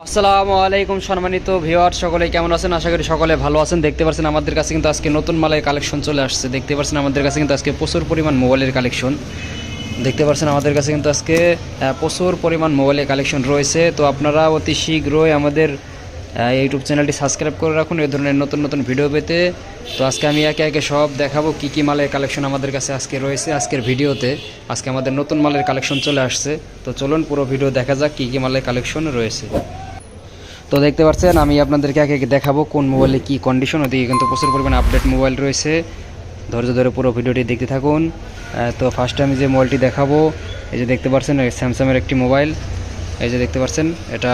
আসসালামু আলাইকুম সম্মানিত ভিউয়ার সকলে কেমন আছেন? আশা করি সকলে ভালো আছেন। দেখতে পাচ্ছেন আমাদের কাছে কিন্তু আজকে নতুন মালের কালেকশন চলে আসছে। দেখতে পাচ্ছেন আমাদের কাছে কিন্তু আজকে প্রচুর পরিমাণ মোবাইলের কালেকশন দেখতে পাচ্ছেন আমাদের কাছে কিন্তু আজকে প্রচুর পরিমাণ মোবাইলের কালেকশন রয়েছে। তো আপনারা অতি শীঘ্রই আমাদের ইউটিউব চ্যানেলটি সাবস্ক্রাইব করে রাখুন এই ধরনের নতুন নতুন ভিডিও পেতে। তো আজকে আমি একে একে সব দেখাবো কী কী মালের কালেকশন আমাদের কাছে আজকে রয়েছে। আজকের ভিডিওতে আজকে আমাদের নতুন মালের কালেকশন চলে আসছে। তো চলুন পুরো ভিডিও দেখা যাক কী কী মালের কালেকশন রয়েছে। তো দেখতে পাচ্ছেন আমি আপনাদেরকে একে একে দেখাবো কোন মোবাইলে কী কন্ডিশন। ওদিকে কিন্তু প্রচুর পরিমাণে আপডেট মোবাইল রয়েছে। ধৈর্য ধরে পুরো ভিডিওটি দেখতে থাকুন। তো ফার্স্টে আমি যে মোবাইলটি দেখাবো, এই যে দেখতে পাচ্ছেন স্যামসাংয়ের একটি মোবাইল। এই যে দেখতে পাচ্ছেন এটা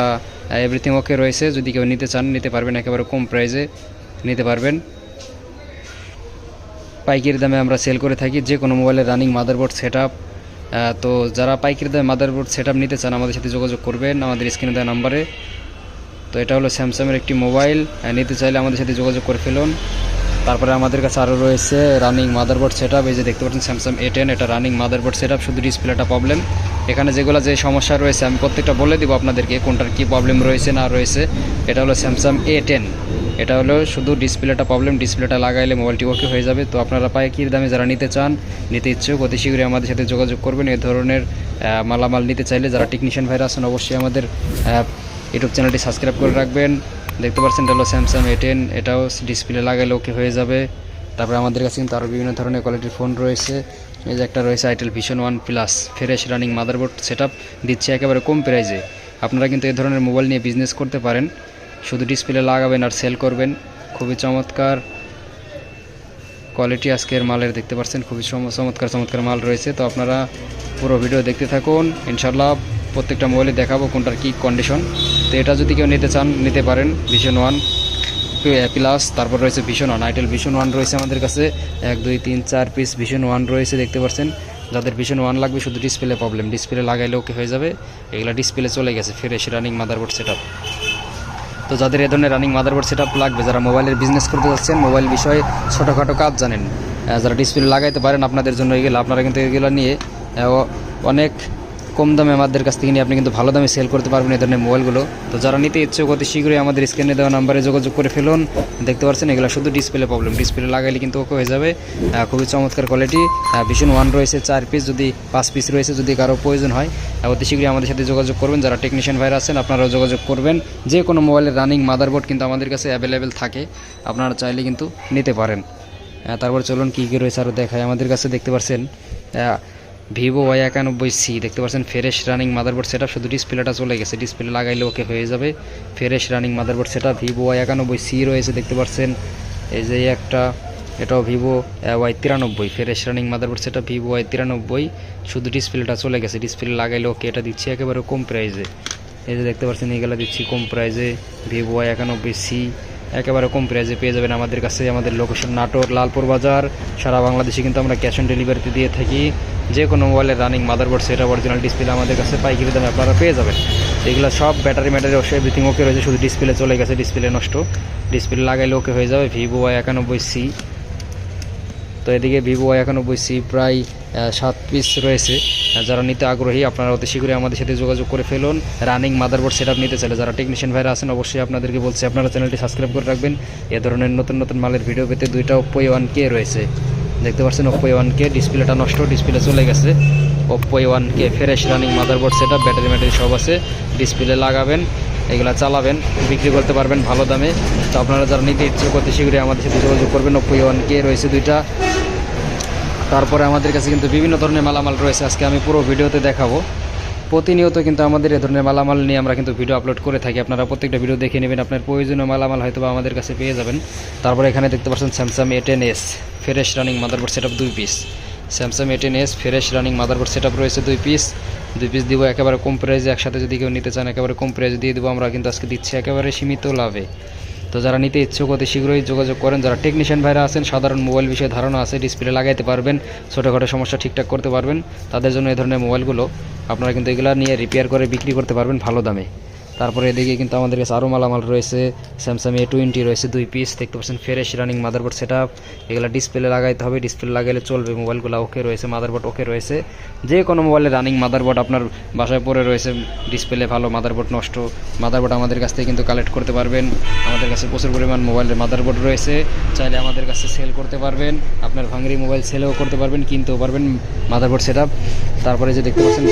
এভরিথিং ওকে রয়েছে। যদি কেউ নিতে চান নিতে পারবেন, একেবারে কম প্রাইসে নিতে পারবেন। পাইকারি দামে আমরা সেল করে থাকি যে কোনো মোবাইলের রানিং মাদারবোর্ড সেটআপ। তো যারা পাইকারি দামে মাদারবোর্ড সেটআপ নিতে চান আমাদের সাথে যোগাযোগ করবেন আমাদের স্ক্রিনে দেওয়া নাম্বারে। তো এটা হলো স্যামসাংয়ের একটি মোবাইল, নিতে চাইলে আমাদের সাথে যোগাযোগ করে ফেলুন। তারপরে আমাদের কাছে আরও রয়েছে রানিং মাদারবোর্ড সেটআপ। এই যে দেখতে পাচ্ছেন স্যামসাং A10, এটা রানিং মাদারবোর্ড সেটআপ, শুধু ডিসপ্লেটা প্রবলেম। এখানে যেগুলো যে সমস্যা রয়েছে আমি প্রত্যেকটা বলে দিব আপনাদেরকে কোনটার কী প্রবলেম রয়েছে না রয়েছে। এটা হলো স্যামসাং A10, এটা হলো শুধু ডিসপ্লেটা প্রবলেম। ডিসপ্লেটা লাগাইলে মোবাইলটি ওকে হয়ে যাবে। তো আপনারা পাইকারি দামে যারা নিতে চান নিতে ইচ্ছুক অতি শীঘ্রই আমাদের সাথে যোগাযোগ করবেন। এই ধরনের মালামাল নিতে চাইলে যারা টেকনিশিয়ান ভাইরা আছেন অবশ্যই আমাদের ইউটিউব চ্যানেলটি সাবস্ক্রাইব করে রাখবেন। দেখতে পাচ্ছেন এটা হলো স্যামসাং A10, এটাও ডিসপ্লে লাগাইলে ওকে হয়ে যাবে। তারপরে আমাদের কাছে কিন্তু আরও বিভিন্ন ধরনের কোয়ালিটির ফোন রয়েছে। এই যে একটা রয়েছে itel vision 1 plus, fresh running motherboard setup দিচ্ছে একেবারে কম প্রাইসে। আপনারা কিন্তু এই ধরনের মোবাইল নিয়ে বিজনেস করতে পারেন, শুধু ডিসপ্লে লাগাবেন আর সেল করবেন। খুবই চমৎকার কোয়ালিটি আজকের মালের দেখতে পাচ্ছেন, খুবই চমৎকার মাল রয়েছে। তো আপনারা পুরো ভিডিও দেখতে থাকুন, ইনশাল্লাহ প্রত্যেকটা মোবাইলে দেখাবো কোনটার কী কন্ডিশন। তো এটা যদি কেউ নিতে চান নিতে পারেন। ভিশন 1 প্লাস, তারপর রয়েছে ভিশন 1, আইটেল ভিশন 1 রয়েছে আমাদের কাছে 1 2 3 4 পিস ভিশন 1 রয়েছে। দেখতে পাচ্ছেন যাদের ভিশন 1 লাগবে, শুধু ডিসপ্লে প্রবলেম, ডিসপ্লে লাগাইলে ওকে হয়ে যাবে। এগুলো ডিসপ্লে চলে গেছে, ফ্রেশ রানিং মাদারবোর্ড সেটআপ। তো যাদের এ ধরনের রানিং মাদারবোর্ড সেটআপ লাগবে, যারা মোবাইলের বিজনেস করতে যাচ্ছেন, মোবাইল বিষয়ে ছোটোখাটো কাজ জানেন, যারা ডিসপ্লে লাগাইতে পারেন, আপনাদের জন্য এগুলো। আপনারা কিন্তু এগুলো নিয়ে অনেক কম দামে আমাদের কাছ থেকে নিয়ে আপনি কিন্তু ভালো দামে সেল করতে পারবেন এই ধরনের মোবাইলগুলো। তো যারা নিতে ইচ্ছুক অতি শীঘ্রই আমাদের স্ক্রিনে দেওয়া নাম্বারে যোগাযোগ করে ফেলুন। দেখতে পাচ্ছেন এগুলো শুধু ডিসপ্লে প্রবলেম, ডিসপ্লে লাগাইলে কিন্তু ওকে হয়ে যাবে। খুবই চমৎকার কোয়ালিটি। ভিশন 1 রয়েছে 4 পিস, যদি 5 পিস রয়েছে, যদি কারো প্রয়োজন হয় অতি শীঘ্রই আমাদের সাথে যোগাযোগ করবেন। যারা টেকনিশিয়ান ভাইরা আছেন আপনারাও যোগাযোগ করবেন। যে কোনো মোবাইলের রানিং মাদারবোর্ড কিন্তু আমাদের কাছে অ্যাভেলেবেল থাকে, আপনারা চাইলে কিন্তু নিতে পারেন। তারপর চলুন কী কী রয়েছে আরও দেখায়। আমাদের কাছে দেখতে পাচ্ছেন ভিভো Y91C, দেখতে পাচ্ছেন ফ্রেশ রানিং মাদারবোর্ড সেটআপ, শুধু ডিসপ্লেটা চলে গেছে, ডিসপ্লে লাগাইলে ওকে হয়ে যাবে। Fresh running motherboard setup Vivo Y91C রয়েছে। দেখতে পাচ্ছেন এই যে একটা, এটাও Vivo Y93, fresh running motherboard setup Vivo Y93, শুধু ডিসপ্লেটা চলে গেছে, ডিসপ্লে লাগাইলে ওকে। এটা দিচ্ছি একেবারে কম প্রাইসে। এই যে দেখতে পাচ্ছেন এইগুলো দিচ্ছি কম প্রাইসে, ভিভো Y91C একেবারে কম প্রাইসে পেয়ে যাবেন আমাদের কাছে। আমাদের লোকেশন নাটোর, লালপুর বাজার। সারা বাংলাদেশে কিন্তু আমরা ক্যাশ অন ডেলিভারিতে দিয়ে থাকি। যে কোনো মোবাইলের running motherboard setup original display আমাদের কাছে পাইকারি দামে আপনারা পেয়ে যাবেন। এগুলো সব ব্যাটারি অবশ্যই এভরিথিং ওকে রয়েছে, শুধু ডিসপ্লে চলে গেছে, ডিসপ্লে নষ্ট, ডিসপ্লে লাগাইলে ওকে হয়ে যাবে। Vivo Y91C। তো এদিকে ভিভো Y91C প্রায় 7 পিস রয়েছে। যারা নিতে আগ্রহী আপনারা অতি শীঘ্রই আমাদের সাথে যোগাযোগ করে ফেলুন। রানিং মাদারবোর্ড সেটআপ নিতে চাইলে যারা টেকনিশিয়ান ভাইরা আছেন অবশ্যই আপনাদেরকে বলছি আপনারা চ্যানেলটি সাবস্ক্রাইব করে রাখবেন। এ ধরনের নতুন মালের ভিডিও পেতে দুইটা Oppo A1K রয়েছে। দেখতে পাচ্ছেন Oppo A1K, ডিসপ্লেটা নষ্ট, ডিসপ্লে চলে গেছে। Oppo A1K fresh running motherboard setup, battery সব আছে, ডিসপ্লে লাগাবেন, এগুলা চালাবেন, বিক্রি করতে পারবেন ভালো দামে। তো আপনারা যারা নিতে ইচ্ছুক অতি শীঘ্রই আমাদের সাথে যোগাযোগ করবেন। Oppo A1K রয়েছে দুইটা। তারপরে আমাদের কাছে কিন্তু বিভিন্ন ধরনের মালামাল রয়েছে, আজকে আমি পুরো ভিডিওতে দেখাবো। প্রতিনিয়ত কিন্তু আমাদের এ ধরনের মালামাল নিয়ে আমরা কিন্তু ভিডিও আপলোড করে থাকি। আপনারা প্রত্যেকটা ভিডিও দেখে নেবেন, আপনার প্রয়োজনীয় মালামাল হয়তো বা আমাদের কাছে পেয়ে যাবেন। তারপরে এখানে দেখতে পাচ্ছেন Samsung A10s fresh running motherboard setup 2 piece. Samsung A10s fresh running motherboard setup রয়েছে 2 পিস দিব একেবারে কম প্রাইসে। একসাথে যদি কেউ নিতে চান একেবারে কম প্রাইসে দিয়ে দেবো আমরা, কিন্তু আজকে দিচ্ছি একেবারে সীমিত লাভে। তো যারা নিতে ইচ্ছুক অতি শীঘ্রই যোগাযোগ করেন। যারা টেকনিশিয়ান ভাইরা আছেন, সাধারণ মোবাইল বিষয়ে ধারণা আছে, ডিসপ্লে লাগাইতে পারবেন, ছোটোখাটো সমস্যা ঠিকঠাক করতে পারবেন, তাদের জন্য এই ধরনের মোবাইলগুলো আপনারা কিন্তু এগুলো নিয়ে রিপেয়ার করে বিক্রি করতে পারবেন ভালো দামে। তারপরে এদিকে কিন্তু আমাদের কাছে আরও মালামাল রয়েছে। স্যামসাং A20 রয়েছে 2 পিস, দেখতে পাচ্ছেন fresh running motherboard set up. এগুলো ডিসপ্লে লাগাইতে হবে, ডিসপ্লে লাগাইলে চলবে, মোবাইলগুলো ওকে রয়েছে, মাদারবোর্ড ওকে রয়েছে। যে কোনো মোবাইলে রানিং মাদারবোর্ড আপনার বাসায় পড়ে রয়েছে, ডিসপ্লে ভালো, মাদারবোর্ড নষ্ট, মাদারবোর্ড আমাদের কাছ থেকে কিন্তু কালেক্ট করতে পারবেন। আমাদের কাছে প্রচুর পরিমাণ মোবাইলের মাদারবোর্ড রয়েছে, চাইলে আমাদের কাছে সেল করতে পারবেন। আপনার ভাঙড়ি মোবাইল সেলও করতে পারবেন, কিনতেও পারবেন মাদারবোর্ড সেট আপ। তারপরে যে দেখতে পাচ্ছেন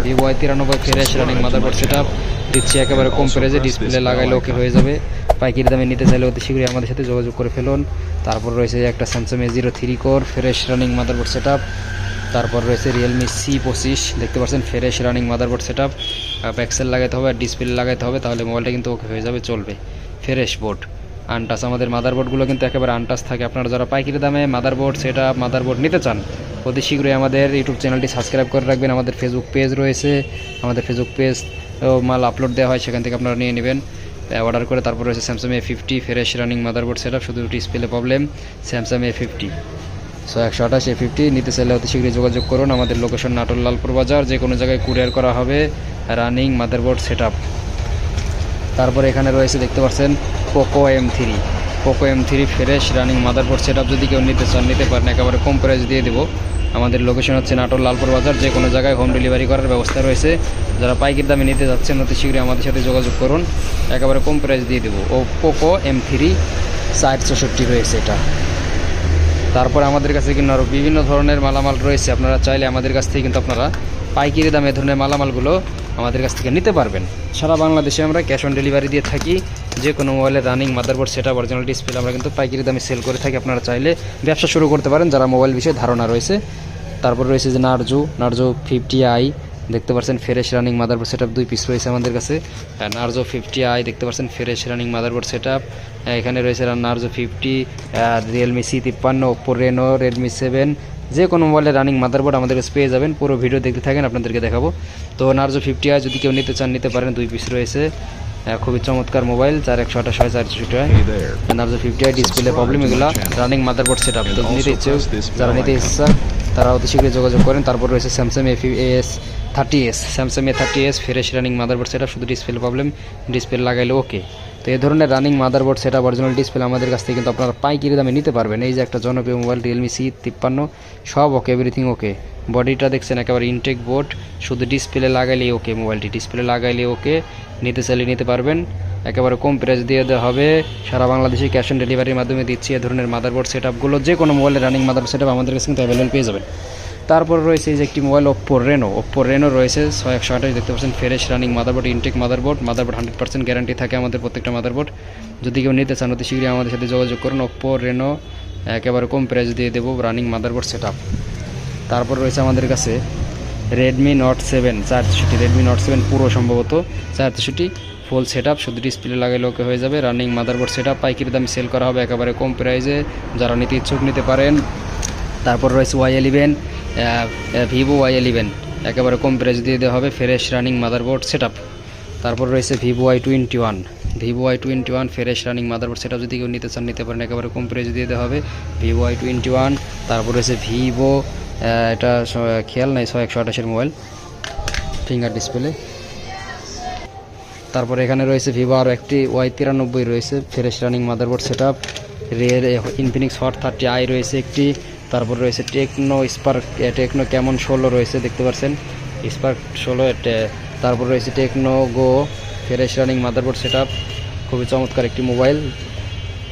Vivo Y93 fresh running motherboard set up দিচ্ছি একেবারে কম প্রাইসে, ডিসপ্লে লাগাইলে ওকে হয়ে যাবে। পাইকারি দামে নিতে চাইলে অতি শীঘ্রই আমাদের সাথে যোগাযোগ করে ফেলুন। তারপর রয়েছে একটা Samsung A03 core fresh running motherboard set up. তারপর রয়েছে রিয়েলমি C25, দেখতে পাচ্ছেন fresh running motherboard set up. প্যাক্সেল লাগাইতে হবে আর ডিসপ্লে লাগাইতে হবে, তাহলে মোবাইলটা কিন্তু ওকে হয়ে যাবে, চলবে। ফ্রেশ বোর্ড আনটাচ, আমাদের মাদারবোর্ডগুলো কিন্তু একেবারে আনটাচ থাকে। আপনারা যারা পাইকারি দামে মাদারবোর্ড সেট আপ মাদারবোর্ড নিতে চান, অতি শীঘ্রই আমাদের ইউটিউব চ্যানেলটি সাবস্ক্রাইব করে রাখবেন। আমাদের ফেসবুক পেজ রয়েছে, আমাদের ফেসবুক পেজ মাল আপলোড দেওয়া হয়, সেখান থেকে আপনারা নিয়ে নেবেন অর্ডার করে। তারপর রয়েছে Samsung A50 fresh running motherboard set up, শুধু display problem. Samsung A50 128 A50 নিতে চাইলে অতি শীঘ্রই যোগাযোগ করুন। আমাদের লোকেশন নাটোর লালপুর বাজার, যে কোনো জায়গায় কুরিয়ার করা হবে রানিং মাদারবোর্ড সেট আপ। তারপরে এখানে রয়েছে দেখতে পাচ্ছেন Poco M3 fresh running motherboard set up. যদি কেউ নিতে চান নিতে পারেন, একেবারে কম প্রাইস দিয়ে দেবো। আমাদের লোকেশন হচ্ছে নাটোর লালপুর বাজার, যে কোনো জায়গায় হোম ডেলিভারি করার ব্যবস্থা রয়েছে। যারা পাইকারি দামে নিতে যাচ্ছেন অতি শীঘ্রই আমাদের সাথে যোগাযোগ করুন, একেবারে কম প্রাইস দিয়ে দেবো। ও পোকো M3 6064 রয়েছে এটা। তারপরে আমাদের কাছে কিন্তু আরও বিভিন্ন ধরনের মালামাল রয়েছে, আপনারা চাইলে আমাদের কাছ থেকে কিন্তু আপনারা পাইকারি দামে ধরনের মালামালগুলো আমাদের কাছ থেকে নিতে পারবেন। সারা বাংলাদেশে আমরা ক্যাশ অন ডেলিভারি দিয়ে থাকি। যে কোনো মোবাইলের running motherboard set up original display আমরা কিন্তু পাইকারি দামে সেল করে থাকি। আপনারা চাইলে ব্যবসা শুরু করতে পারেন যারা মোবাইল বিষয়ে ধারণা রয়েছে। তারপর রয়েছে যে নার্জো 50i, দেখতে পাচ্ছেন fresh running motherboard set up 2 piece রয়েছে আমাদের কাছে। নার্জো 50i দেখতে পাচ্ছেন fresh running motherboard set up. এখানে রয়েছে Narzo 50, Realme C53, Oppo Reno, Redmi 7, যে কোনো মোবাইলের রানিং মাদারবোর্ড আমাদের কাছে পেয়ে যাবেন। পুরো ভিডিও দেখতে থাকেন, আপনাদেরকে দেখাবো। তো নার্জো 50i যদি কেউ নিতে চান নিতে পারেন, 2 পিস রয়েছে, খুবই চমৎকার মোবাইল, 4128 হয় 464 হয়। নার্জো 50i ডিসপ্লে প্রবলেম, এগুলো রানিং মাদারবোর্ড সেট আপ। তো নিতে ইচ্ছুক, যারা নিতে ইচ্ছা তারা অতি শীঘ্রই যোগাযোগ করেন। তারপর রয়েছে Samsung A30s fresh running motherboard set up, শুধু ডিসপ্লে প্রবলেম, ডিসপ্লে লাগাইলে ওকে। তো এই ধরনের running motherboard set up original display আমাদের কাছ থেকে কিন্তু আপনারা পাইকারি দামে নিতে পারবেন। এই যে একটা জনপ্রিয় মোবাইল রিয়েলমি C53, সব ওকে, এভরিথিং ওকে। বডিটা দেখছেন একেবারে ইনটেক বোর্ড, শুধু ডিসপ্লে লাগাইলেই ওকে, মোবাইলটি ডিসপ্লে লাগাইলে ওকে। নিতে চাইলে নিতে পারবেন, একেবারে কম প্রাইস দিয়ে দেওয়া হবে। সারা বাংলাদেশে ক্যাশ অন ডেলিভারির মাধ্যমে দিচ্ছি এ ধরনের মাদারবোর্ড সেট আপগুলো। যে কোনো মোবাইলের রানিং মাদারবোর্ড সেট আপ আমাদের কাছে কিন্তু অ্যাভেলেবল পেয়ে যাবেন। তারপর রয়েছে এই যে একটি মোবাইল ওপ্পো রেনো রয়েছে 6128, দেখতে পাচ্ছেন fresh running motherboard, intact motherboard 100% guarantee থাকে আমাদের প্রত্যেকটা মাদারবোর্ড। যদি কেউ নিতে চান অতি শীঘ্রই আমাদের সাথে যোগাযোগ করুন। ওপ্পো রেনো একেবারে কম প্রাইস দিয়ে দেবো রানিং মাদারবোর্ড সেট আপ। তারপর রয়েছে আমাদের কাছে রেডমি নোট 7 464, পুরো সম্ভবত 464 ফুল সেট আপ, শুধু ডিসপ্লে লাগাইলে ওকে হয়ে যাবে। রানিং মাদারবোর্ড সেট আপ পাইকারি দামে সেল করা হবে একেবারে কম প্রাইসে, যারা নিতে ইচ্ছুক নিতে পারেন। তারপর রয়েছে Y11, ভিভো Y11 একেবারে কম প্রাইস দিয়ে দেওয়া হবে, fresh running motherboard set up. তারপর রয়েছে Vivo Y21 fresh running motherboard set up, যদি কেউ নিতে চান নিতে পারেন, একেবারে কম প্রাইস দিয়ে দেওয়া হবে ভিভো Y21। তারপর রয়েছে ভিভো, এটা খেয়াল নাই, 128 মোবাইল, ফিঙ্গার ডিসপ্লে। তারপরে এখানে রয়েছে ভিভো আরও একটি Y93 রয়েছে fresh running motherboard set up. Infinix hot 30i রয়েছে একটি। তারপর রয়েছে টেকনো ক্যামন 16 রয়েছে, দেখতে পাচ্ছেন স্পার্ক 16। তারপর রয়েছে Tecno Go fresh running motherboard set up, খুবই চমৎকার একটি মোবাইল।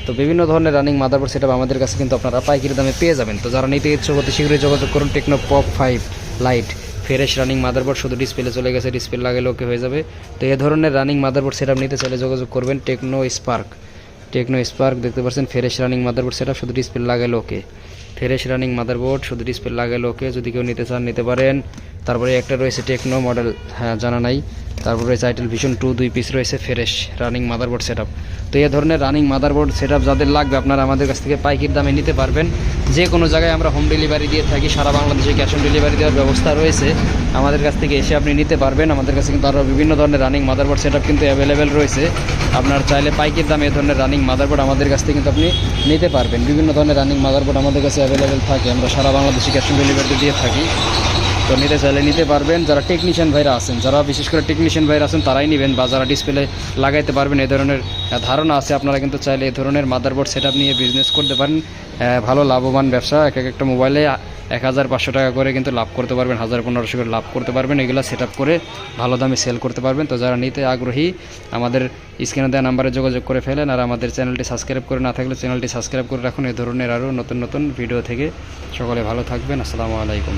তো বিভিন্ন ধরনের রানিং মাদারবোর্ড সেট আপ আমাদের কাছে কিন্তু আপনারা পাইকারি দামে পেয়ে যাবেন। তো যারা নিতে ইচ্ছুক অতি শীঘ্রই যোগাযোগ করুন। Tecno Pop 5 light fresh running motherboard, শুধু ডিসপ্লে চলে গেছে, ডিসপ্লে লাগালে ওকে হয়ে যাবে। তো এই ধরনের রানিং মাদারবোর্ড সেট আপ নিতে চাইলে যোগাযোগ করবেন। টেকনো স্পার্ক দেখতে পাচ্ছেন fresh running motherboard set up, শুধু ডিসপ্লে লাগালে ওকে, ফ্রেশ রানিং মাদারবোর্ড, শুধু ডিসপ্লে লাগালে ওকে। যদি কেউ নিতে চান নিতে পারেন। তারপরে একটা রয়েছে টেকনো মডেল, জানা নাই। তারপর রয়েছে আইটেল ভিশন 2 2 পিস রয়েছে fresh running motherboard set up. তো এই ধরনের রানিং মাদারবোর্ড সেট আপ যাদের লাগবে আপনারা আমাদের কাছ থেকে পাইকারি দামে নিতে পারবেন। যে কোনো জায়গায় আমরা হোম ডেলিভারি দিয়ে থাকি, সারা বাংলাদেশে ক্যাশ অন ডেলিভারি দেওয়ার ব্যবস্থা রয়েছে। আমাদের কাছ থেকে এসে আপনি নিতে পারবেন। আমাদের কাছে কিন্তু আরও বিভিন্ন ধরনের রানিং মাদারবোর্ড সেট আপ কিন্তু অ্যাভেলেবেল রয়েছে। আপনার চাইলে পাইকারি দামে এই ধরনের রানিং মাদারবোর্ড আমাদের কাছ থেকে কিন্তু আপনি নিতে পারবেন। বিভিন্ন ধরনের রানিং মাদারবোর্ড আমাদের কাছে অ্যাভেলেবেল থাকে, আমরা সারা বাংলাদেশে ক্যাশ অন ডেলিভারি দিয়ে থাকি। তো নিতে চাইলে নিতে পারবেন। যারা টেকনিশিয়ান ভাইরা আছেন, যারা বিশেষ করে টেকনিশিয়ান ভাইরা আছেন তারাই নেবেন, বা যারা ডিসপ্লে লাগাইতে পারবেন এই ধরনের ধারণা আছে, আপনারা কিন্তু চাইলে এই ধরনের মাদারবোর্ড সেটআপ নিয়ে বিজনেস করতে পারেন। ভালো লাভবান ব্যবসা। একটা মোবাইলে 1500 টাকা করে কিন্তু লাভ করতে পারবেন, 1500 করে লাভ করতে পারবেন। এগুলো সেটআপ করে ভালো দামে সেল করতে পারবেন। তো যারা নিতে আগ্রহী আমাদের স্ক্রিনে দেওয়া নাম্বারে যোগাযোগ করে ফেলেন। আর আমাদের চ্যানেলটি সাবস্ক্রাইব করে না থাকলে চ্যানেলটি সাবস্ক্রাইব করে রাখুন এই ধরনের আরও নতুন নতুন ভিডিও থেকে। সকলে ভালো থাকবেন। আসসালামু আলাইকুম।